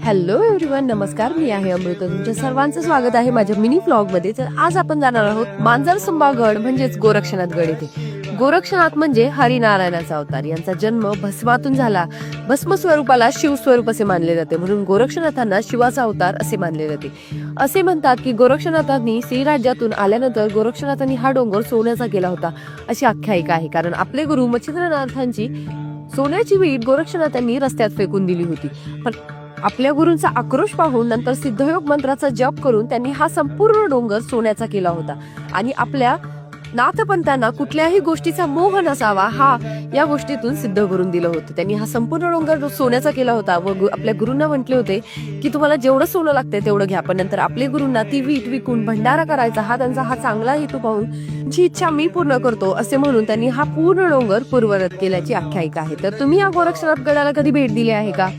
Hello everyone, नमस्कार. मी आहे अमृता. तुमच्या सर्वांचं स्वागत आहे माझ्या मिनी व्लॉग मध्ये. तर आज आपण जाणार आहोत मांजरसुंबा गड म्हणजेच गोरक्षनाथ गड येथे. गोरक्षनाथ म्हणजे हरिनारायणाचा अवतार. यांचा जन्म भस्मातून झाला. भस्म स्वरूपाला शिव स्वरूप असे मानले जाते, म्हणून गोरक्षनाथांना शिवाचा अवतार असे मानले जाते. असे म्हणतात की गोरक्षनाथांनी श्रीराज्यातून आल्यानंतर गोरक्षनाथांनी हा डोंगर सोन्याचा केला होता अशी आख्यायिका आहे. कारण आपले गुरु मच्छिंद्रनाथांची सोन्याची वीट गोरक्षनाथांनी रस्त्यात फेकून दिली होती. पण आपल्या गुरूंचा आक्रोश पाहून नंतर सिद्धयोग मंत्राचा जप करून त्यांनी हा संपूर्ण डोंगर सोन्याचा केला होता. आणि आपल्या नाथपंथांना कुठल्याही गोष्टीचा मोह नसावा हा या गोष्टीतून सिद्ध करून दिलं होतं. त्यांनी हा संपूर्ण डोंगर सोन्याचा केला होता व आपल्या गुरूंना म्हटले होते की तुम्हाला जेवढं सोनं लागतंय तेवढं घ्या. पण नंतर आपले गुरूंना ती वीट विकून भंडारा करायचा हा त्यांचा हा चांगला हेतू पाहून जी इच्छा मी पूर्ण करतो असे म्हणून त्यांनी हा पूर्ण डोंगर पूर्वरत केल्याची आख्यायिका आहे. तर तुम्ही या गोरक्षनाथ गडाला कधी भेट दिली आहे का?